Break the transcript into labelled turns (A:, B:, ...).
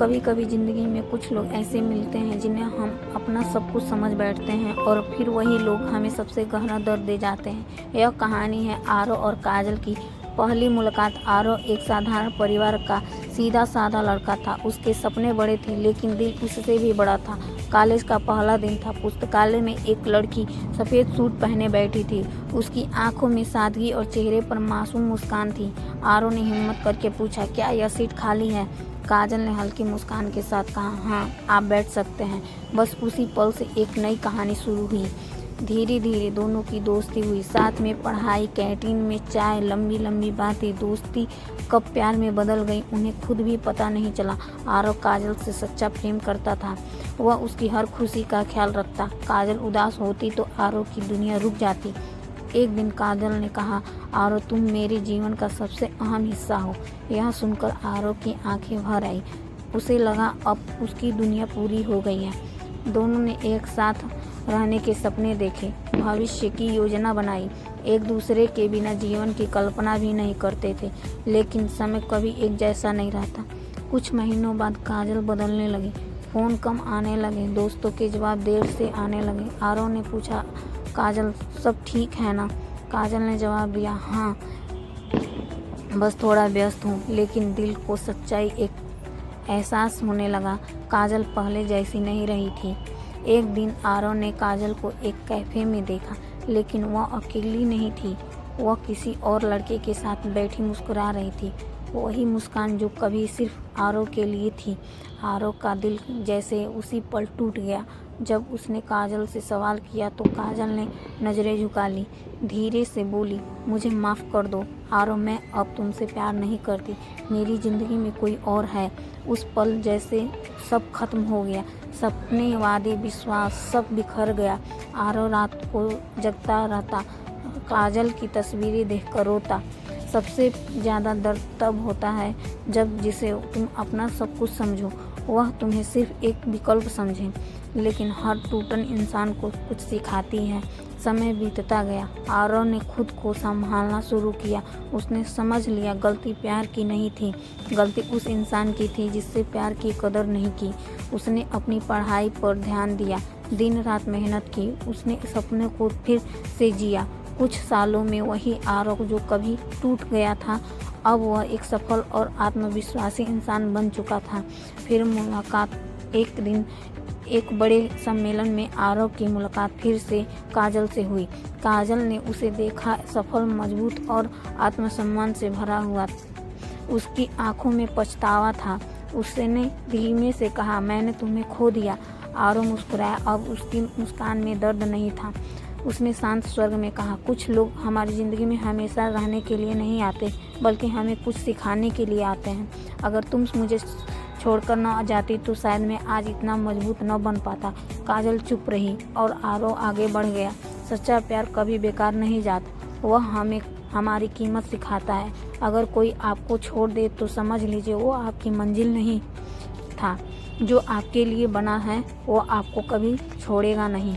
A: कभी कभी ज़िंदगी में कुछ लोग ऐसे मिलते हैं जिन्हें हम अपना सब कुछ समझ बैठते हैं और फिर वही लोग हमें सबसे गहरा दर्द दे जाते हैं। यह कहानी है आरव और काजल की। पहली मुलाकात। आरव एक साधारण परिवार का सीधा साधा लड़का था। उसके सपने बड़े थे लेकिन दिल उससे भी बड़ा था। कॉलेज का पहला दिन था। पुस्तकालय में एक लड़की सफ़ेद सूट पहने बैठी थी। उसकी आंखों में सादगी और चेहरे पर मासूम मुस्कान थी। आरव ने हिम्मत करके पूछा, क्या यह सीट खाली है? काजल ने हल्की मुस्कान के साथ कहा, हाँ आप बैठ सकते हैं। बस उसी पल से एक नई कहानी शुरू हुई। धीरे धीरे दोनों की दोस्ती हुई। साथ में पढ़ाई, कैंटीन में चाय, लंबी लंबी बातें। दोस्ती कब प्यार में बदल गई उन्हें खुद भी पता नहीं चला। आरव काजल से सच्चा प्रेम करता था। वह उसकी हर खुशी का ख्याल रखता। काजल उदास होती तो आरव की दुनिया रुक जाती। एक दिन काजल ने कहा, आरव तुम मेरे जीवन का सबसे अहम हिस्सा हो। यह सुनकर आरव की आंखें भर आई। उसे लगा अब उसकी दुनिया पूरी हो गई है। दोनों ने एक साथ रहने के सपने देखे, भविष्य की योजना बनाई। एक दूसरे के बिना जीवन की कल्पना भी नहीं करते थे। लेकिन समय कभी एक जैसा नहीं रहता। कुछ महीनों बाद काजल बदलने लगी। फ़ोन कम आने लगे, दोस्तों के जवाब देर से आने लगे। आरव ने पूछा, काजल सब ठीक है ना? काजल ने जवाब दिया, हाँ बस थोड़ा व्यस्त हूँ। लेकिन दिल को सच्चाई एक एहसास होने लगा। काजल पहले जैसी नहीं रही थी। एक दिन आरव ने काजल को एक कैफ़े में देखा, लेकिन वह अकेली नहीं थी। वह किसी और लड़के के साथ बैठी मुस्कुरा रही थी। वही मुस्कान जो कभी सिर्फ आरव के लिए थी। आरव का दिल जैसे उसी पल टूट गया। जब उसने काजल से सवाल किया तो काजल ने नज़रें झुका ली। धीरे से बोली, मुझे माफ़ कर दो आरव, मैं अब तुमसे प्यार नहीं करती। मेरी ज़िंदगी में कोई और है। उस पल जैसे सब खत्म हो गया। सपने, वादे, विश्वास सब बिखर गया। आरव रात को जगता रहता, काजल की तस्वीरें देखकर रोता। सबसे ज़्यादा दर्द तब होता है जब जिसे तुम अपना सब कुछ समझो वह तुम्हें सिर्फ एक विकल्प समझे। लेकिन हर टूटन इंसान को कुछ सिखाती है। समय बीतता गया। आरव ने खुद को संभालना शुरू किया। उसने समझ लिया गलती प्यार की नहीं थी, गलती उस इंसान की थी जिससे प्यार की कदर नहीं की। उसने अपनी पढ़ाई पर ध्यान दिया, दिन रात मेहनत की। उसने सपने को फिर से जिया। कुछ सालों में वही आरव जो कभी टूट गया था, अब वह एक सफल और आत्मविश्वासी इंसान बन चुका था। फिर मुलाकात। एक दिन एक बड़े सम्मेलन में आरव की मुलाकात फिर से काजल से हुई। काजल ने उसे देखा, सफल, मजबूत और आत्मसम्मान से भरा हुआ। उसकी आंखों में पछतावा था। उसने धीमे से कहा, मैंने तुम्हें खो दिया। आरव मुस्कुराया। अब उसकी मुस्कान में दर्द नहीं था। उसने शांत स्वर में कहा, कुछ लोग हमारी ज़िंदगी में हमेशा रहने के लिए नहीं आते, बल्कि हमें कुछ सिखाने के लिए आते हैं। अगर तुम मुझे छोड़कर न जाती तो शायद मैं आज इतना मजबूत न बन पाता। काजल चुप रही और आरव आगे बढ़ गया। सच्चा प्यार कभी बेकार नहीं जाता। वह हमें हमारी कीमत सिखाता है। अगर कोई आपको छोड़ दे तो समझ लीजिए वो आपकी मंजिल नहीं था। जो आपके लिए बना है वो आपको कभी छोड़ेगा नहीं।